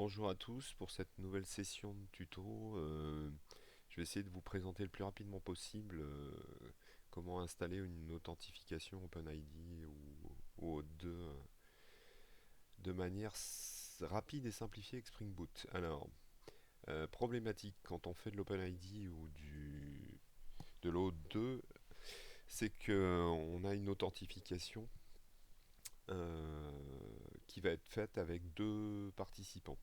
Bonjour à tous, pour cette nouvelle session de tuto, je vais essayer de vous présenter le plus rapidement possible comment installer une authentification OpenID ou OAuth2 de manière rapide et simplifiée avec Spring Boot. Alors, problématique quand on fait de l'OpenID ou de l'OAuth2, c'est qu'on a une authentification qui va être faite avec deux participants.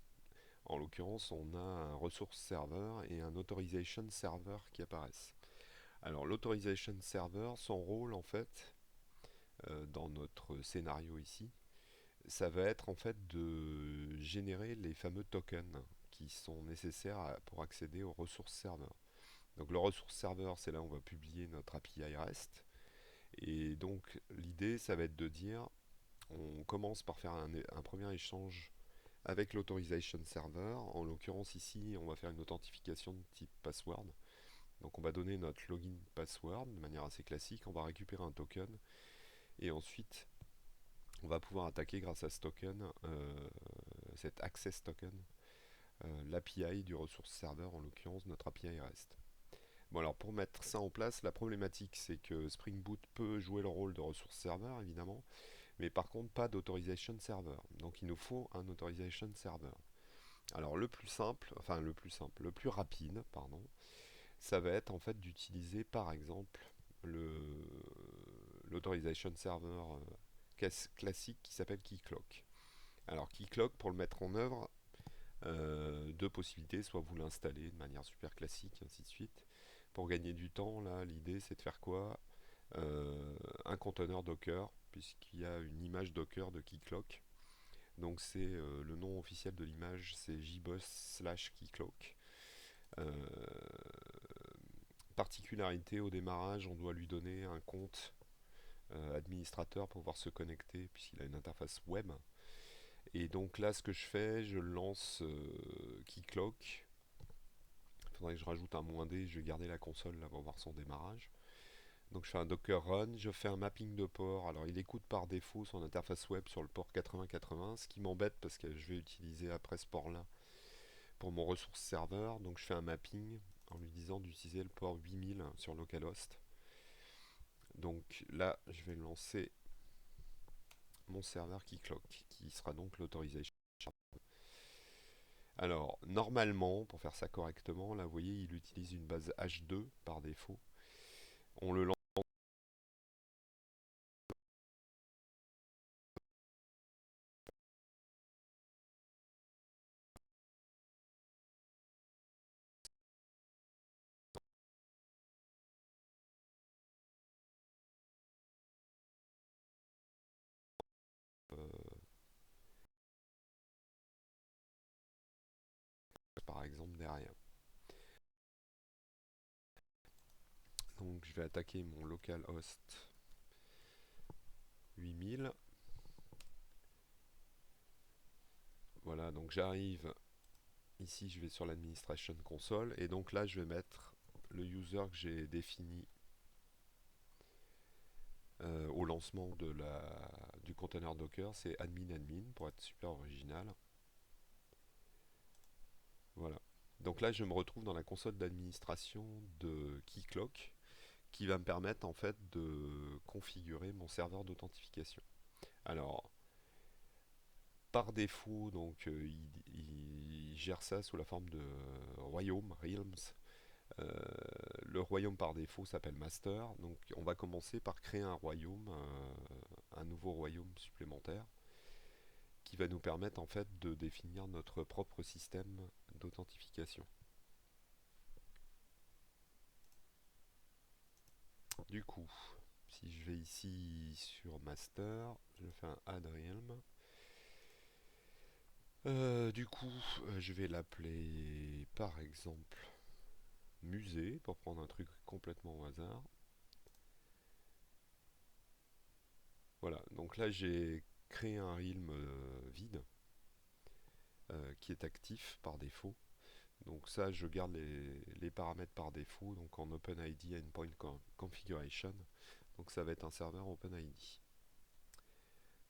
En l'occurrence, on a un resource server et un authorization server qui apparaissent. Alors l'authorization server, son rôle en fait, dans notre scénario ici, ça va être en fait de générer les fameux tokens qui sont nécessaires pour accéder au ressources server. Donc le ressource server, c'est là où on va publier notre API REST. Et donc l'idée, ça va être de dire, on commence par faire un premier échange avec l'Authorization Server. En l'occurrence ici, on va faire une authentification de type password. Donc on va donner notre login password de manière assez classique, on va récupérer un token et ensuite on va pouvoir attaquer grâce à ce token, cet access token, l'API du ressource server, en l'occurrence notre API REST. Bon alors pour mettre ça en place, la problématique c'est que Spring Boot peut jouer le rôle de ressource server évidemment, mais par contre pas d'autorization server. Donc il nous faut un authorization server. Alors le plus rapide, pardon, ça va être en fait d'utiliser par exemple l'Authorization Server classique qui s'appelle Keycloak. Alors Keycloak, pour le mettre en œuvre, deux possibilités, soit vous l'installez de manière super classique, ainsi de suite. Pour gagner du temps, là, l'idée c'est de faire quoi? Un conteneur Docker, puisqu'il y a une image Docker de Keycloak. Donc c'est le nom officiel de l'image, c'est jboss/keycloak. Euh, Particularité au démarrage, on doit lui donner un compte administrateur pour pouvoir se connecter puisqu'il a une interface web. Et donc là, ce que je fais, je lance Keycloak. Il faudrait que je rajoute un "-d", je vais garder la console là pour voir son démarrage. Donc je fais un Docker run, je fais un mapping de port. Alors il écoute par défaut son interface web sur le port 8080, ce qui m'embête parce que je vais utiliser après ce port-là pour mon ressource serveur. Donc je fais un mapping en lui disant d'utiliser le port 8000 sur localhost. Donc là, je vais lancer mon serveur Keycloak, qui sera donc l'autorisation. Alors, normalement, pour faire ça correctement, là, vous voyez, il utilise une base H2 par défaut. On le lance par exemple derrière. Donc, je vais attaquer mon localhost 8000. Voilà, donc j'arrive ici, je vais sur l'administration console, et donc là, je vais mettre le user que j'ai défini au lancement du container Docker, c'est admin pour être super original. Voilà. Donc là, je me retrouve dans la console d'administration de Keycloak qui va me permettre en fait de configurer mon serveur d'authentification. Alors, par défaut, donc il gère ça sous la forme de royaume, realms. Euh, le royaume par défaut s'appelle master. Donc, on va commencer par créer un royaume, un nouveau royaume supplémentaire qui va nous permettre en fait de définir notre propre système d'authentification. Du coup, si je vais ici sur master, je fais un add realm. Du coup, je vais l'appeler par exemple musée pour prendre un truc complètement au hasard. Voilà, donc là j'ai créé un realm vide qui est actif par défaut. Donc ça, je garde les paramètres par défaut, donc en OpenID Endpoint Configuration. Donc ça va être un serveur OpenID.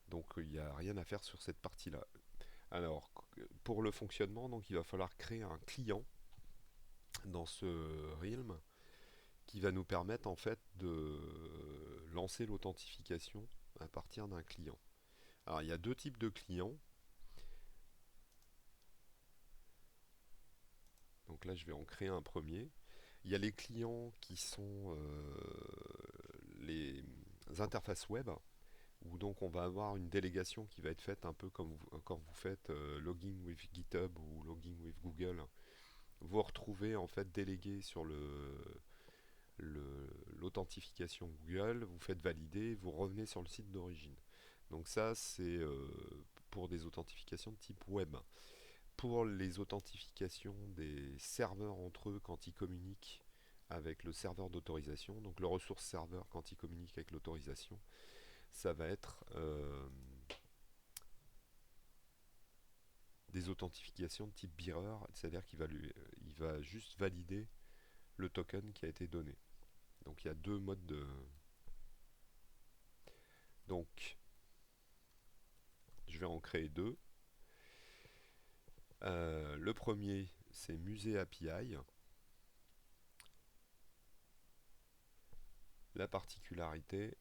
Donc il n'y a rien à faire sur cette partie-là. Alors, pour le fonctionnement, donc, il va falloir créer un client dans ce Realm qui va nous permettre en fait de lancer l'authentification à partir d'un client. Alors, il y a deux types de clients. Donc là, je vais en créer un premier. Il y a les clients qui sont les interfaces web, où donc on va avoir une délégation qui va être faite un peu comme quand vous faites Logging with GitHub ou Logging with Google. Vous retrouvez en fait délégué sur l'authentification Google, vous faites valider, vous revenez sur le site d'origine. Donc ça, c'est pour des authentifications de type web. Pour les authentifications des serveurs entre eux quand ils communiquent avec le serveur d'autorisation, donc le ressource serveur quand il communique avec l'autorisation, ça va être des authentifications de type bearer, c'est-à-dire il va juste valider le token qui a été donné. Donc il y a deux modes de... Donc je vais en créer deux. Le premier, c'est Musée API. La particularité,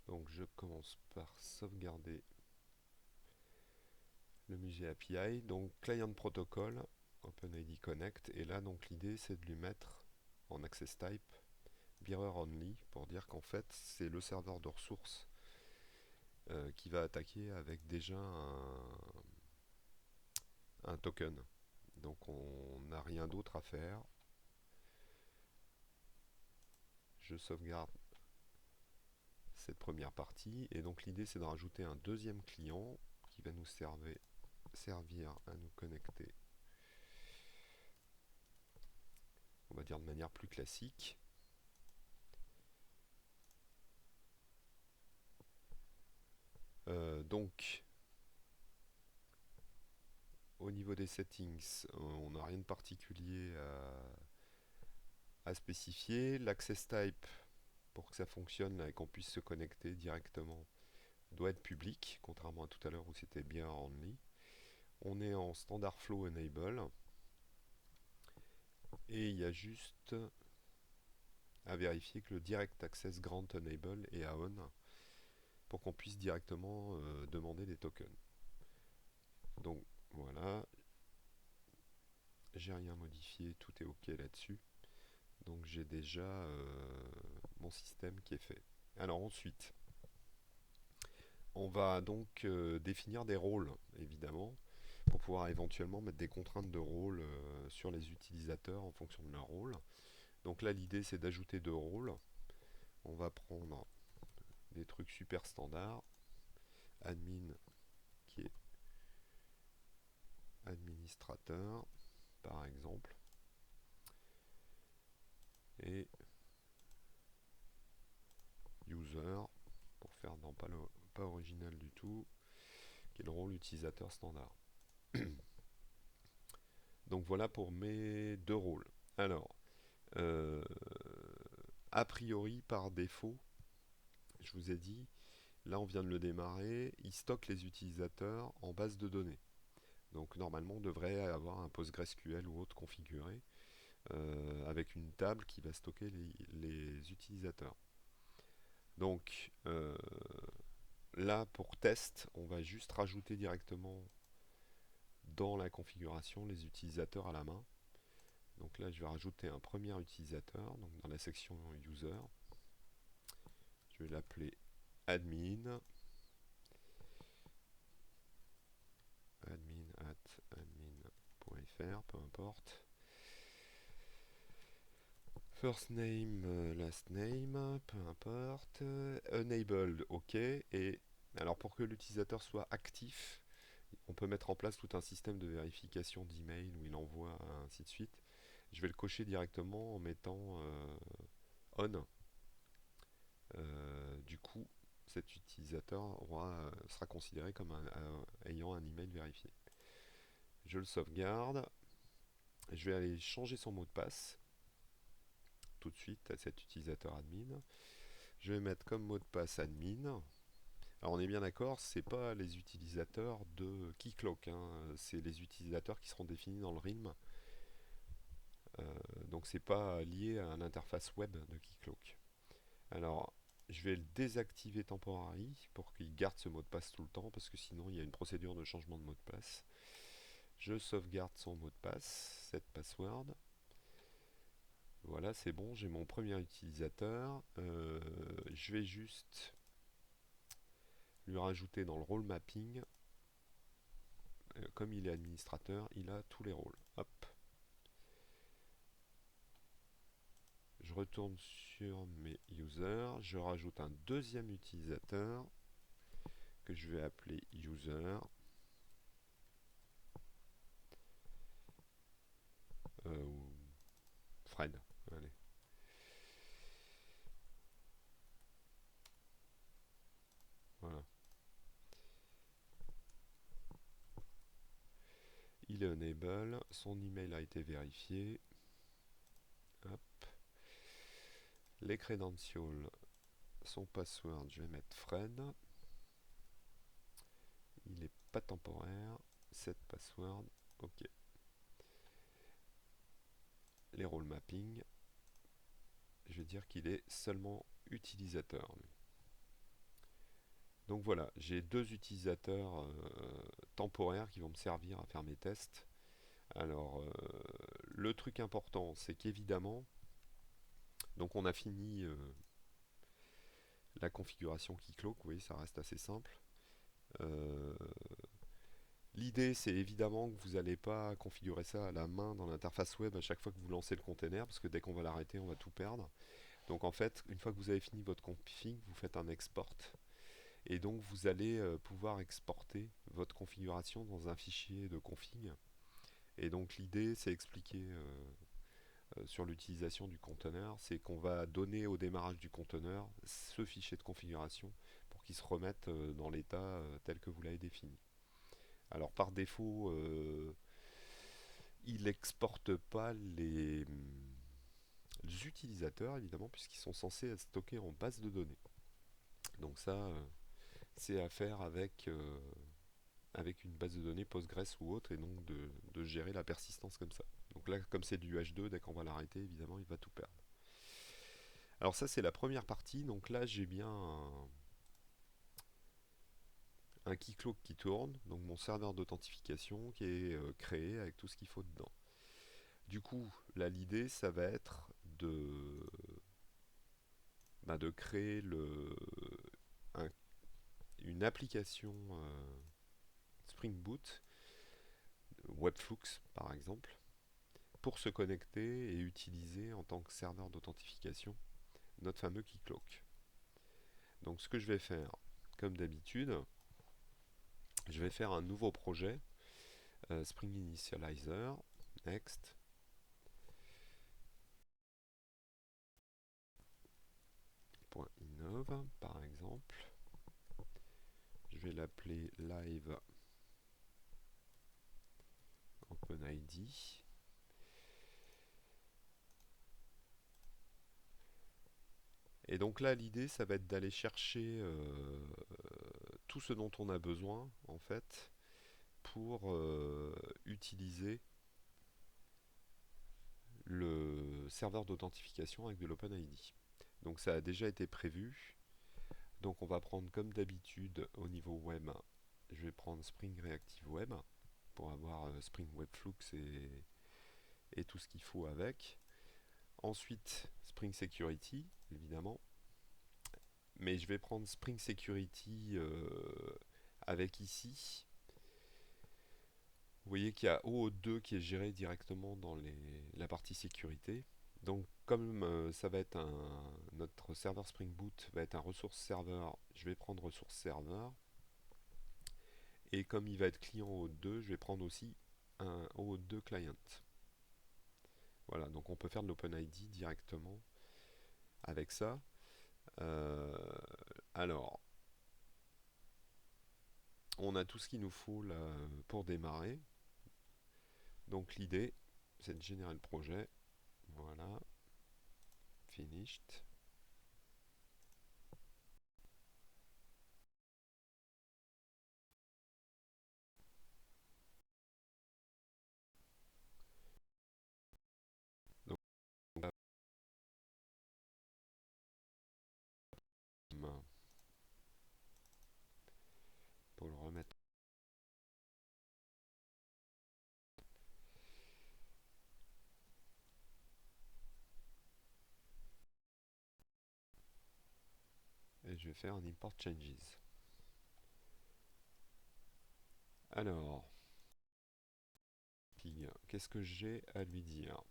donc je commence par sauvegarder le musée API. Donc Client Protocol, OpenID Connect. Et là, donc l'idée, c'est de lui mettre en access type bearer only pour dire qu'en fait, c'est le serveur de ressources qui va attaquer avec déjà un token. Donc on n'a rien d'autre à faire. Je sauvegarde cette première partie et donc l'idée c'est de rajouter un deuxième client qui va nous servir à nous connecter, on va dire de manière plus classique. Donc au niveau des settings, on n'a rien de particulier à spécifier. L'access type, pour que ça fonctionne et qu'on puisse se connecter directement, doit être public, contrairement à tout à l'heure où c'était bien only. On est en standard flow enable. Et il y a juste à vérifier que le direct access grant enable est à on pour qu'on puisse directement demander des tokens. Donc voilà, j'ai rien modifié, tout est ok là-dessus. Donc j'ai déjà mon système qui est fait. Alors ensuite, on va donc définir des rôles, évidemment, pour pouvoir éventuellement mettre des contraintes de rôle sur les utilisateurs en fonction de leur rôle. Donc là, l'idée, c'est d'ajouter deux rôles. On va prendre des trucs super standards. Admin, qui est administrateur, par exemple. Et user, pour faire dans pas original du tout, qui est le rôle utilisateur standard. Donc voilà pour mes deux rôles. Alors, euh, a priori, par défaut, je vous ai dit, là on vient de le démarrer, il stocke les utilisateurs en base de données. Donc normalement on devrait avoir un PostgreSQL ou autre configuré avec une table qui va stocker les utilisateurs. Donc là pour test, on va juste rajouter directement dans la configuration les utilisateurs à la main. Donc là je vais rajouter un premier utilisateur donc dans la section user. Je vais l'appeler admin. admin@admin.fr, peu importe. First name, last name, peu importe. Enabled, ok. Et alors pour que l'utilisateur soit actif, on peut mettre en place tout un système de vérification d'email où il envoie ainsi de suite. Je vais le cocher directement en mettant on. Du coup, cet utilisateur sera considéré comme ayant un email vérifié. Je le sauvegarde. Je vais aller changer son mot de passe tout de suite à cet utilisateur admin. Je vais mettre comme mot de passe admin. Alors on est bien d'accord, c'est pas les utilisateurs de Keycloak, hein, c'est les utilisateurs qui seront définis dans le RIM. Donc c'est pas lié à l'interface web de Keycloak. Alors je vais le désactiver temporary pour qu'il garde ce mot de passe tout le temps, parce que sinon il y a une procédure de changement de mot de passe. Je sauvegarde son mot de passe, set password. Voilà, c'est bon, j'ai mon premier utilisateur. Je vais juste lui rajouter dans le role mapping. Comme il est administrateur, il a tous les rôles. Hop. Je retourne sur mes users. Je rajoute un deuxième utilisateur que je vais appeler user. Ou Fred. Allez. Voilà. Il est enable. Son email a été vérifié. Hop. Les credentials, son password, je vais mettre Fred. Il n'est pas temporaire. Set password. Ok. Les role mapping, je vais dire qu'il est seulement utilisateur. Donc voilà, j'ai deux utilisateurs temporaires qui vont me servir à faire mes tests. Alors, le truc important, c'est qu'évidemment, donc on a fini la configuration Keycloak, vous voyez, ça reste assez simple. Euh, L'idée, c'est évidemment que vous n'allez pas configurer ça à la main dans l'interface web à chaque fois que vous lancez le container, parce que dès qu'on va l'arrêter, on va tout perdre. Donc en fait, une fois que vous avez fini votre config, vous faites un export. Et donc vous allez pouvoir exporter votre configuration dans un fichier de config. Et donc l'idée, c'est expliqué sur l'utilisation du conteneur, c'est qu'on va donner au démarrage du conteneur ce fichier de configuration pour qu'il se remette dans l'état tel que vous l'avez défini. Alors par défaut, il n'exporte pas les utilisateurs, évidemment, puisqu'ils sont censés être stockés en base de données. Donc ça, c'est à faire avec une base de données Postgres ou autre, et donc de gérer la persistance comme ça. Donc là, comme c'est du H2, dès qu'on va l'arrêter, évidemment, il va tout perdre. Alors ça, c'est la première partie. Donc là, j'ai bien un Keycloak qui tourne, donc mon serveur d'authentification qui est créé avec tout ce qu'il faut dedans. Du coup, là, l'idée, ça va être de créer un- une application Spring Boot, Webflux par exemple, pour se connecter et utiliser en tant que serveur d'authentification notre fameux Keycloak. Donc ce que je vais faire, comme d'habitude, je vais faire un nouveau projet, Spring Initializer, next, .inov par exemple. Je vais l'appeler live OpenID. Et donc là, l'idée, ça va être d'aller chercher tout ce dont on a besoin, en fait, pour utiliser le serveur d'authentification avec de l'OpenID. Donc ça a déjà été prévu. Donc on va prendre comme d'habitude au niveau web, je vais prendre Spring Reactive Web pour avoir Spring Webflux et tout ce qu'il faut avec. Ensuite Spring Security, évidemment. Mais je vais prendre Spring Security avec ici. Vous voyez qu'il y a OAuth2 qui est géré directement dans la partie sécurité. Donc comme ça va être notre serveur Spring Boot va être un ressource serveur, je vais prendre ressource serveur. Et comme il va être client OAuth2, je vais prendre aussi un OAuth2 client. Voilà, donc on peut faire de l'OpenID directement avec ça. Euh, alors, on a tout ce qu'il nous faut là pour démarrer. Donc l'idée, c'est de générer le projet. Voilà, finished. remettre. Et je vais faire un import changes. Alors, qu'est-ce que j'ai à lui dire?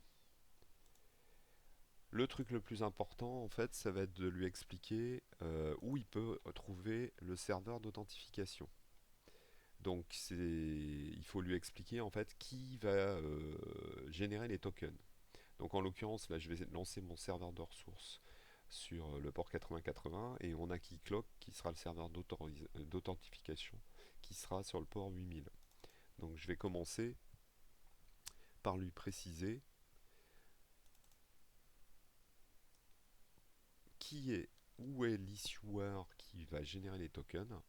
Le truc le plus important, en fait, ça va être de lui expliquer où il peut trouver le serveur d'authentification. Donc, il faut lui expliquer en fait qui va générer les tokens. Donc, en l'occurrence, là, je vais lancer mon serveur de ressources sur le port 8080 et on a Keycloak qui sera le serveur d'authentification qui sera sur le port 8000. Donc, je vais commencer par lui préciser où est l'issuer qui va générer les tokens.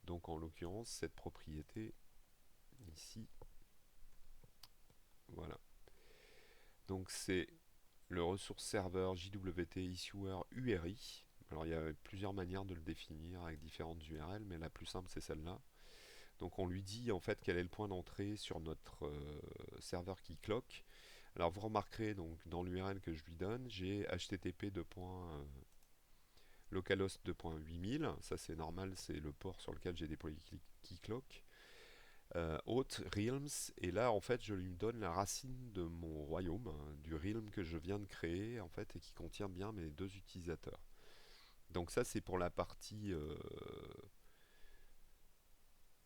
Donc en l'occurrence, cette propriété ici, voilà. Donc c'est le ressource serveur JWT issuer URI. Alors il y a plusieurs manières de le définir avec différentes URL, mais la plus simple c'est celle-là. Donc on lui dit en fait quel est le point d'entrée sur notre serveur qui cloque. Alors vous remarquerez donc dans l'URL que je lui donne, j'ai http localhost 2.8000, ça c'est normal, c'est le port sur lequel j'ai déployé Keycloak. Auth realms, et là en fait je lui donne la racine de mon royaume, hein, du realm que je viens de créer en fait et qui contient bien mes deux utilisateurs. Donc ça c'est pour la partie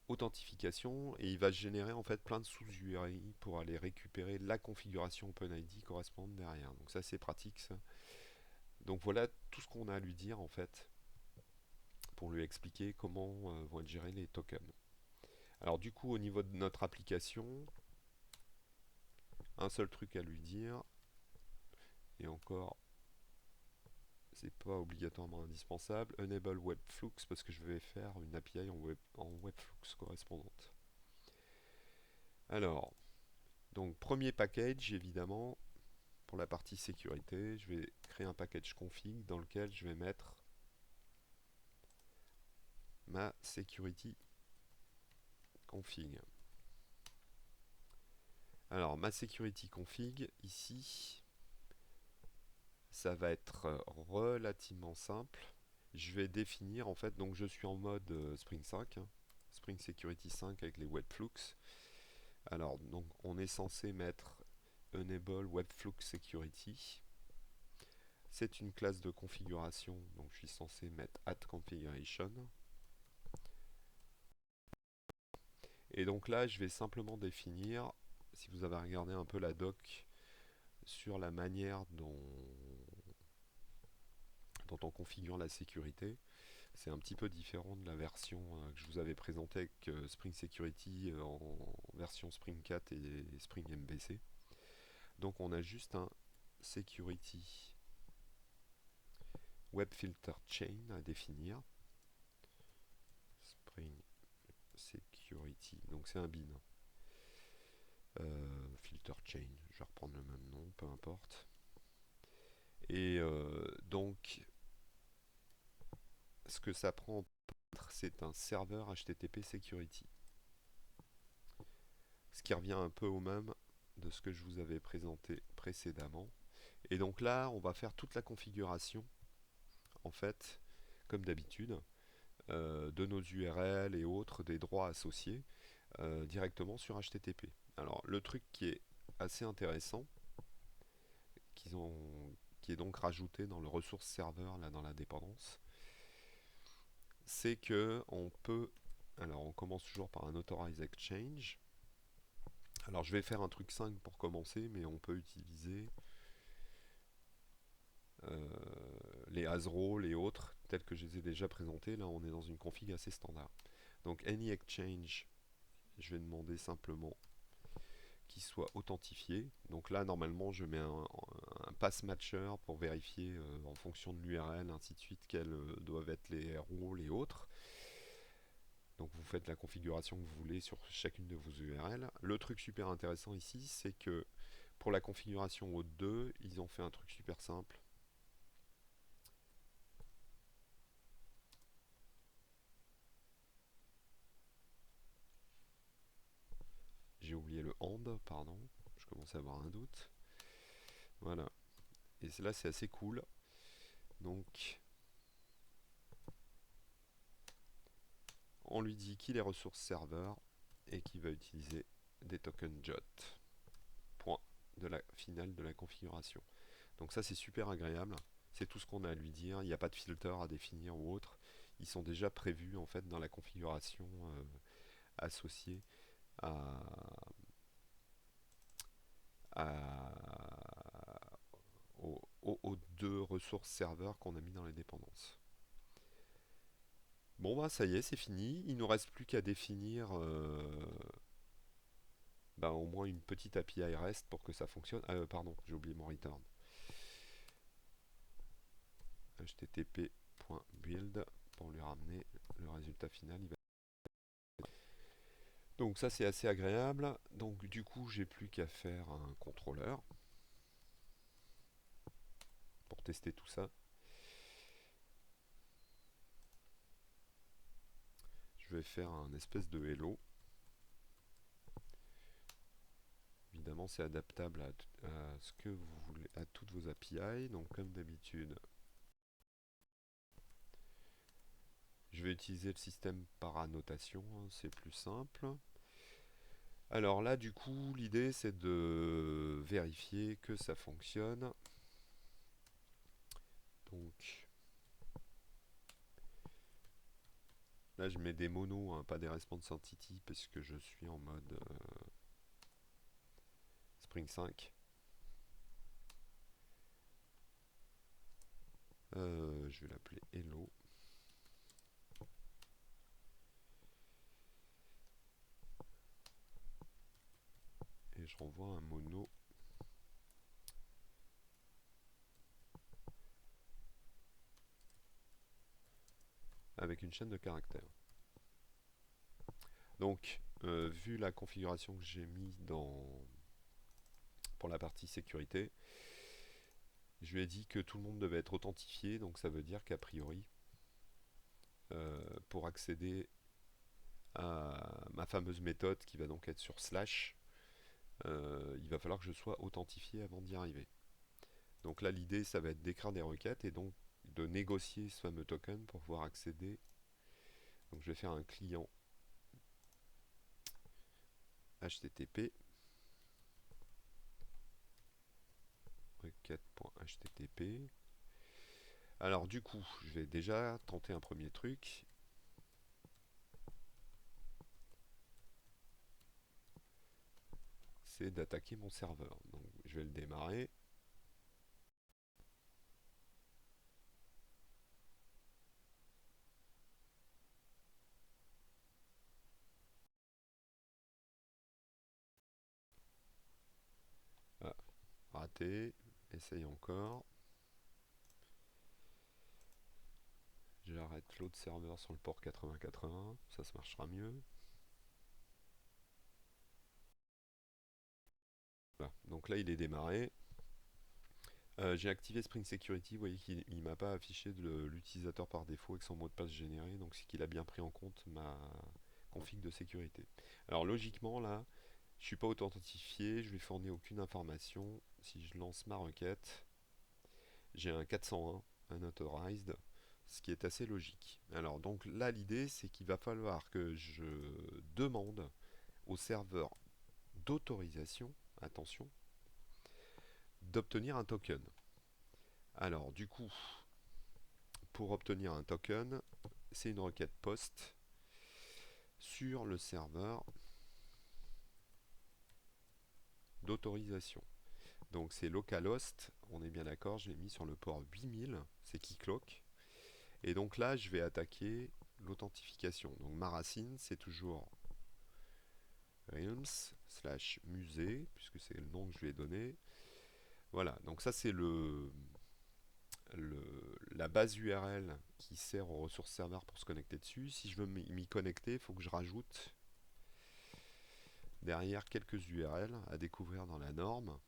authentification, et il va générer en fait plein de sous-URI pour aller récupérer la configuration OpenID correspondante derrière. Donc ça c'est pratique ça. Donc voilà tout ce qu'on a à lui dire en fait pour lui expliquer comment vont être gérés les tokens. Alors du coup au niveau de notre application, un seul truc à lui dire, et encore c'est pas obligatoirement indispensable, enable webflux parce que je vais faire une API en webflux correspondante. Alors, donc premier package évidemment, pour la partie sécurité, je vais créer un package config dans lequel je vais mettre ma security config. Alors ma security config ici, ça va être relativement simple. Je vais définir en fait, donc je suis en mode Spring 5, hein, Spring Security 5 avec les webflux. Alors donc on est censé mettre enable webflux security. C'est une classe de configuration, donc je suis censé mettre add configuration. Et donc là je vais simplement définir, si vous avez regardé un peu la doc sur la manière dont on configure la sécurité, c'est un petit peu différent de la version que je vous avais présentée avec Spring Security en version Spring 4 et Spring MVC. Donc on a juste un Security Web Filter Chain à définir. Spring Security, donc c'est un bin. Filter Chain, je vais reprendre le même nom, peu importe. Et donc ce que ça prend, c'est un serveur HTTP Security. Ce qui revient un peu au même de ce que je vous avais présenté précédemment. Et donc là, on va faire toute la configuration, en fait, comme d'habitude, de nos URL et autres, des droits associés, directement sur HTTP. Alors, le truc qui est assez intéressant, qui est donc rajouté dans le ressource serveur, là, dans la dépendance, c'est que on peut... Alors, on commence toujours par un Authorize Exchange. Alors, je vais faire un truc 5 pour commencer, mais on peut utiliser les as roles et autres, tels que je les ai déjà présentés. Là, on est dans une config assez standard. Donc, any exchange, je vais demander simplement qu'il soit authentifié. Donc là, normalement, je mets un pass matcher pour vérifier en fonction de l'URL, ainsi de suite, quels doivent être les rôles et autres. Donc vous faites la configuration que vous voulez sur chacune de vos URL. Le truc super intéressant ici, c'est que pour la configuration au 2, ils ont fait un truc super simple. j'ai oublié le AND, pardon. Je commence à avoir un doute. Voilà. Et là, c'est assez cool. Donc, on lui dit qu'il est ressource serveur et qu'il va utiliser des tokens JOT. Point de la finale de la configuration. Donc ça, c'est super agréable. C'est tout ce qu'on a à lui dire. Il n'y a pas de filter à définir ou autre. Ils sont déjà prévus en fait dans la configuration associée à, aux deux ressources serveurs qu'on a mis dans les dépendances. Bon bah ça y est, c'est fini. Il nous reste plus qu'à définir au moins une petite API REST pour que ça fonctionne. Pardon, j'ai oublié mon return. http.build pour lui ramener le résultat final. Donc ça c'est assez agréable. Donc du coup j'ai plus qu'à faire un contrôleur pour tester tout ça. Je vais faire un espèce de hello. Évidemment c'est adaptable à ce que vous voulez, à toutes vos API. Donc comme d'habitude, je vais utiliser le système par annotation, hein, c'est plus simple. Alors là, du coup, l'idée c'est de vérifier que ça fonctionne. Donc là, je mets des monos, hein, pas des response entity, parce que je suis en mode Spring 5. Je vais l'appeler Hello. Et je renvoie un mono avec une chaîne de caractères. Donc, vu la configuration que j'ai mis pour la partie sécurité, je lui ai dit que tout le monde devait être authentifié, donc ça veut dire qu'a priori, pour accéder à ma fameuse méthode qui va donc être sur slash, il va falloir que je sois authentifié avant d'y arriver. Donc là, l'idée, ça va être d'écrire des requêtes et donc de négocier ce fameux token pour pouvoir accéder. Donc je vais faire un client HTTP requête.http. Alors du coup, je vais déjà tenter un premier truc. C'est d'attaquer mon serveur. Donc je vais le démarrer. Ah, raté. Essaye encore. J'arrête l'autre serveur sur le port 8080. Ça se marchera mieux. Voilà. Donc là, il est démarré. J'ai activé Spring Security, vous voyez qu'il ne m'a pas affiché l'utilisateur par défaut avec son mot de passe généré, donc c'est qu'il a bien pris en compte ma config de sécurité. Alors logiquement là, je ne suis pas authentifié, je lui fournis aucune information. Si je lance ma requête, j'ai un 401 unauthorized, ce qui est assez logique. Alors donc là l'idée c'est qu'il va falloir que je demande au serveur d'autorisation, attention, d'obtenir un token. Alors du coup, pour obtenir un token, c'est une requête POST sur le serveur d'autorisation. Donc c'est localhost, on est bien d'accord, je l'ai mis sur le port 8000, c'est Keycloak. Et donc là, je vais attaquer l'authentification. Donc ma racine, c'est toujours realms/musée, puisque c'est le nom que je lui ai donné. Voilà, donc ça c'est la base URL qui sert aux ressources serveurs pour se connecter dessus. Si je veux m'y connecter, il faut que je rajoute derrière quelques URL à découvrir dans la norme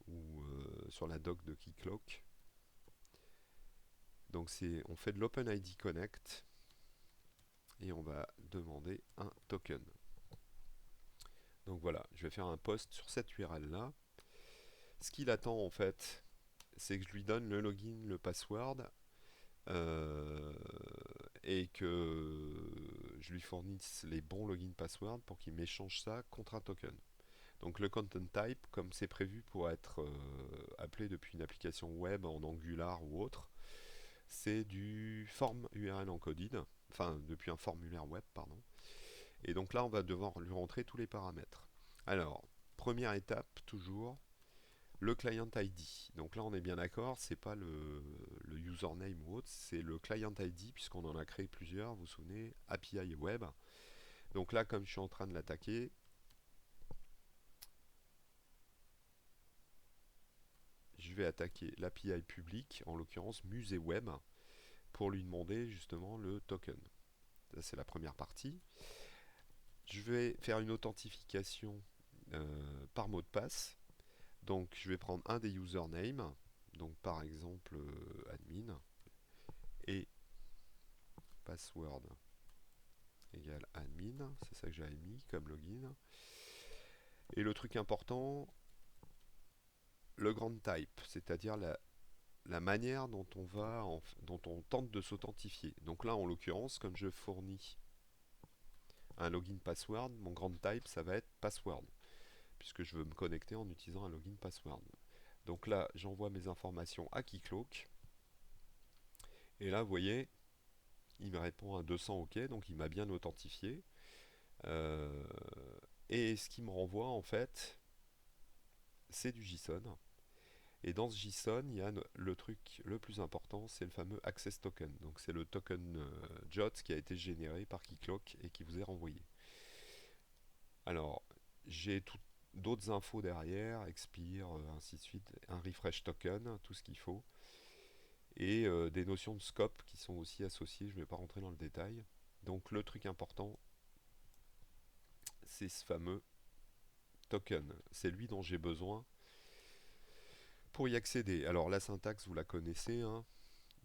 ou sur la doc de Keycloak. Donc on fait de l'OpenID Connect et on va demander un token. Donc voilà, je vais faire un post sur cette URL là. Ce qu'il attend en fait, c'est que je lui donne le login, le password, euh, et que je lui fournisse les bons login password pour qu'il m'échange ça contre un token. Donc le content type, comme c'est prévu pour être appelé depuis une application web en Angular ou autre, c'est du form URL encoded, enfin depuis un formulaire web, pardon. Et donc là, on va devoir lui rentrer tous les paramètres. Alors, première étape, toujours, le client ID. Donc là, on est bien d'accord, c'est pas le username ou autre, c'est le client ID, puisqu'on en a créé plusieurs, vous vous souvenez, API et web. Donc là, comme je suis en train de l'attaquer, je vais attaquer l'API public, en l'occurrence musée web, pour lui demander justement le token. Ça, c'est la première partie. Je vais faire une authentification par mot de passe. Donc je vais prendre un des usernames, donc par exemple admin, et password égale admin, c'est ça que j'avais mis comme login. Et le truc important, le grand type, c'est-à-dire la manière dont dont on tente de s'authentifier. Donc là, en l'occurrence, comme je fournis un login password, mon grand type, ça va être password, puisque je veux me connecter en utilisant un login password. Donc là, j'envoie mes informations à Keycloak, et là, vous voyez, il me répond à 200 OK, donc il m'a bien authentifié. Euh, et ce qui me renvoie, en fait, c'est du JSON. Et dans ce JSON, il y a le truc le plus important, c'est le fameux Access Token. Donc c'est le token JOT qui a été généré par Keycloak et qui vous est renvoyé. Alors, j'ai d'autres infos derrière, expire, ainsi de suite, un refresh token, tout ce qu'il faut. Et des notions de scope qui sont aussi associées, je ne vais pas rentrer dans le détail. Donc le truc important, c'est ce fameux token. C'est lui dont j'ai besoin pour y accéder. Alors la syntaxe, vous la connaissez, hein.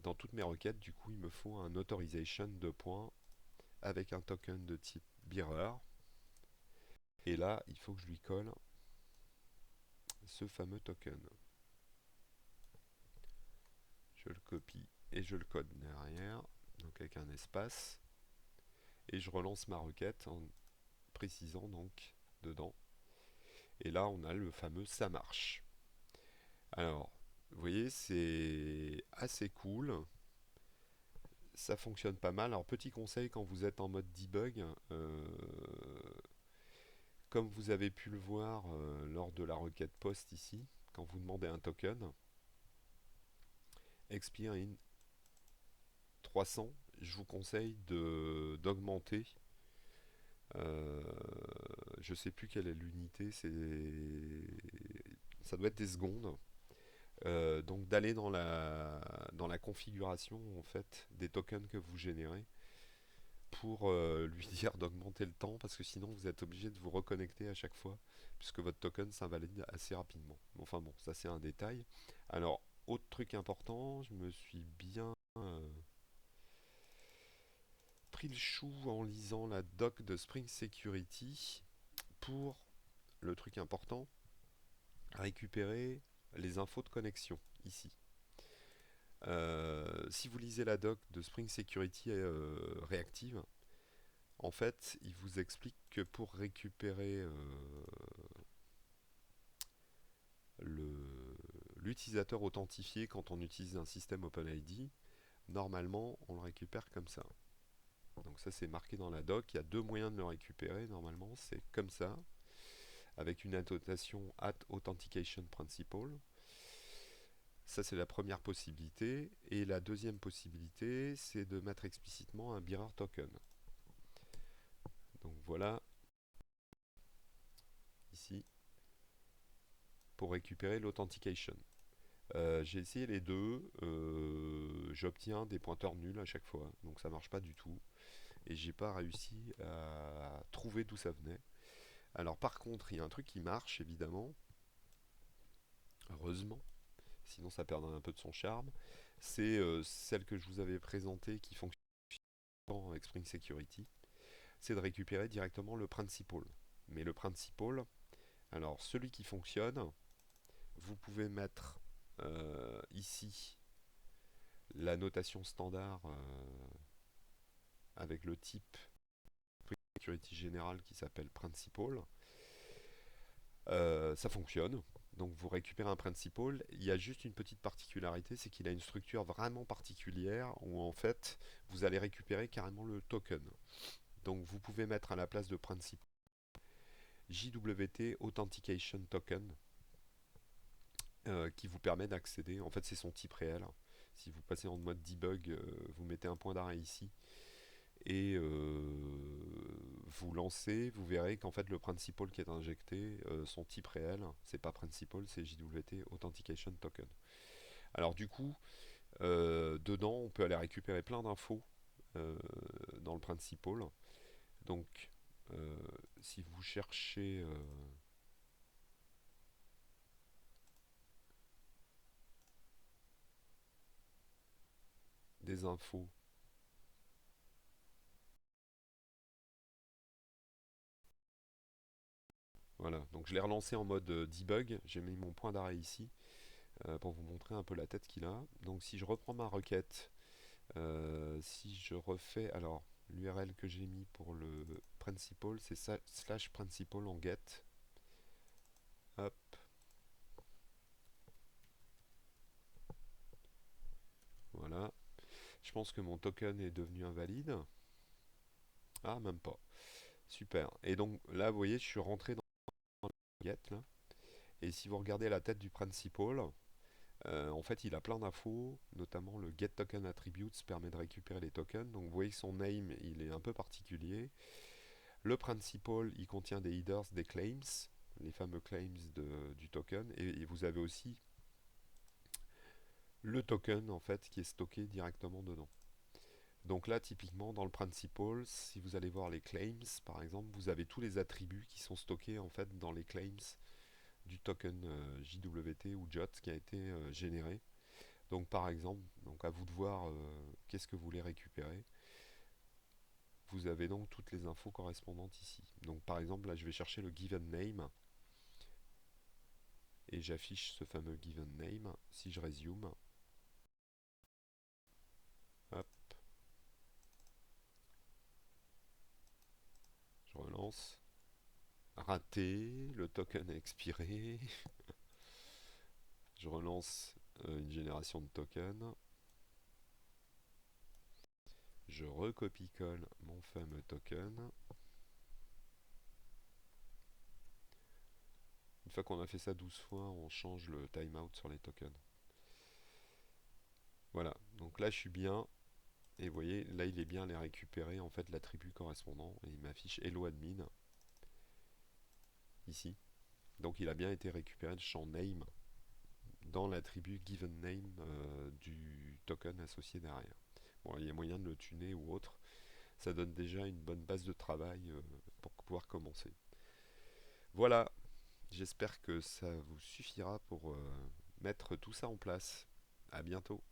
Dans toutes mes requêtes, du coup, il me faut un authorization de points avec un token de type bearer. Et là, il faut que je lui colle ce fameux token. Je le copie et je le code derrière, donc avec un espace. Et je relance ma requête en précisant donc dedans. Et là, on a le fameux ça marche. Alors, vous voyez, c'est assez cool. Ça fonctionne pas mal. Alors, petit conseil quand vous êtes en mode debug, comme vous avez pu le voir lors de la requête post ici, quand vous demandez un token, expire in 300, je vous conseille d'augmenter. Euh, je sais plus quelle est l'unité, ça doit être des secondes. Donc d'aller dans la configuration en fait des tokens que vous générez pour lui dire d'augmenter le temps parce que sinon vous êtes obligé de vous reconnecter à chaque fois puisque votre token s'invalide assez rapidement. Enfin bon, ça c'est un détail. Alors, autre truc important, je me suis bien pris le chou en lisant la doc de Spring Security pour le truc important, récupérer les infos de connexion ici. Si vous lisez la doc de Spring Security Reactive, en fait, il vous explique que pour récupérer l'utilisateur authentifié quand on utilise un système OpenID, normalement, on le récupère comme ça. Donc ça, c'est marqué dans la doc. Il y a deux moyens de le récupérer, normalement. C'est comme ça, avec une annotation at authentication principal. Ça, c'est la première possibilité. Et la deuxième possibilité, c'est de mettre explicitement un bearer token. Donc voilà, ici, pour récupérer l'authentication. J'ai essayé les deux, j'obtiens des pointeurs nuls à chaque fois, donc ça marche pas du tout. Et j'ai pas réussi à trouver d'où ça venait. Alors par contre, il y a un truc qui marche évidemment, heureusement, sinon ça perdrait un peu de son charme. C'est celle que je vous avais présentée qui fonctionne avec Spring Security, c'est de récupérer directement le principal. Mais le principal, alors celui qui fonctionne, vous pouvez mettre ici la notation standard avec le type security général qui s'appelle principal. Ça fonctionne. Donc vous récupérez un principal. Il y a juste une petite particularité, c'est qu'il a une structure vraiment particulière où en fait vous allez récupérer carrément le token. Donc vous pouvez mettre à la place de principal JWT Authentication Token qui vous permet d'accéder. En fait c'est son type réel. Si vous passez en mode debug, vous mettez un point d'arrêt ici et vous lancez, vous verrez qu'en fait le principal qui est injecté, son type réel, c'est pas principal, c'est JWT Authentication Token. Alors du coup, dedans, on peut aller récupérer plein d'infos euh, dans le principal. Donc, si vous cherchez des infos, voilà. Donc je l'ai relancé en mode debug. J'ai mis mon point d'arrêt ici pour vous montrer un peu la tête qu'il a. Donc si je reprends ma requête, si je refais, alors l'URL que j'ai mis pour le principal, c'est slash principal en get. Hop, voilà. Je pense que mon token est devenu invalide. Ah, même pas. Super. Et donc là, vous voyez, je suis rentré dans le get là. Et si vous regardez la tête du principal, en fait, il a plein d'infos, notamment le get token attributes permet de récupérer les tokens. Donc vous voyez que son name, il est un peu particulier. Le principal, il contient des headers, des claims, les fameux claims du token. Et vous avez aussi le token en fait qui est stocké directement dedans. Donc là, typiquement, dans le principal, si vous allez voir les claims, par exemple, vous avez tous les attributs qui sont stockés en fait dans les claims du token JWT ou JOT qui a été généré. Donc par exemple, donc à vous de voir qu'est-ce que vous voulez récupérer. Vous avez donc toutes les infos correspondantes ici. Donc par exemple, là je vais chercher le given name et j'affiche ce fameux given name. Si je résume, hop, je relance. Raté, le token a expiré. Je relance une génération de tokens. Je recopie-colle mon fameux token. Une fois qu'on a fait ça 12 fois, on change le timeout sur les tokens. Voilà, donc là je suis bien. Et vous voyez, là il est bien les récupérer en fait l'attribut correspondant. Et il m'affiche hello admin ici. Donc il a bien été récupéré le champ name dans l'attribut given name du token associé derrière. Bon, il y a moyen de le tuner ou autre. Ça donne déjà une bonne base de travail pour pouvoir commencer. Voilà, j'espère que ça vous suffira pour mettre tout ça en place. À bientôt.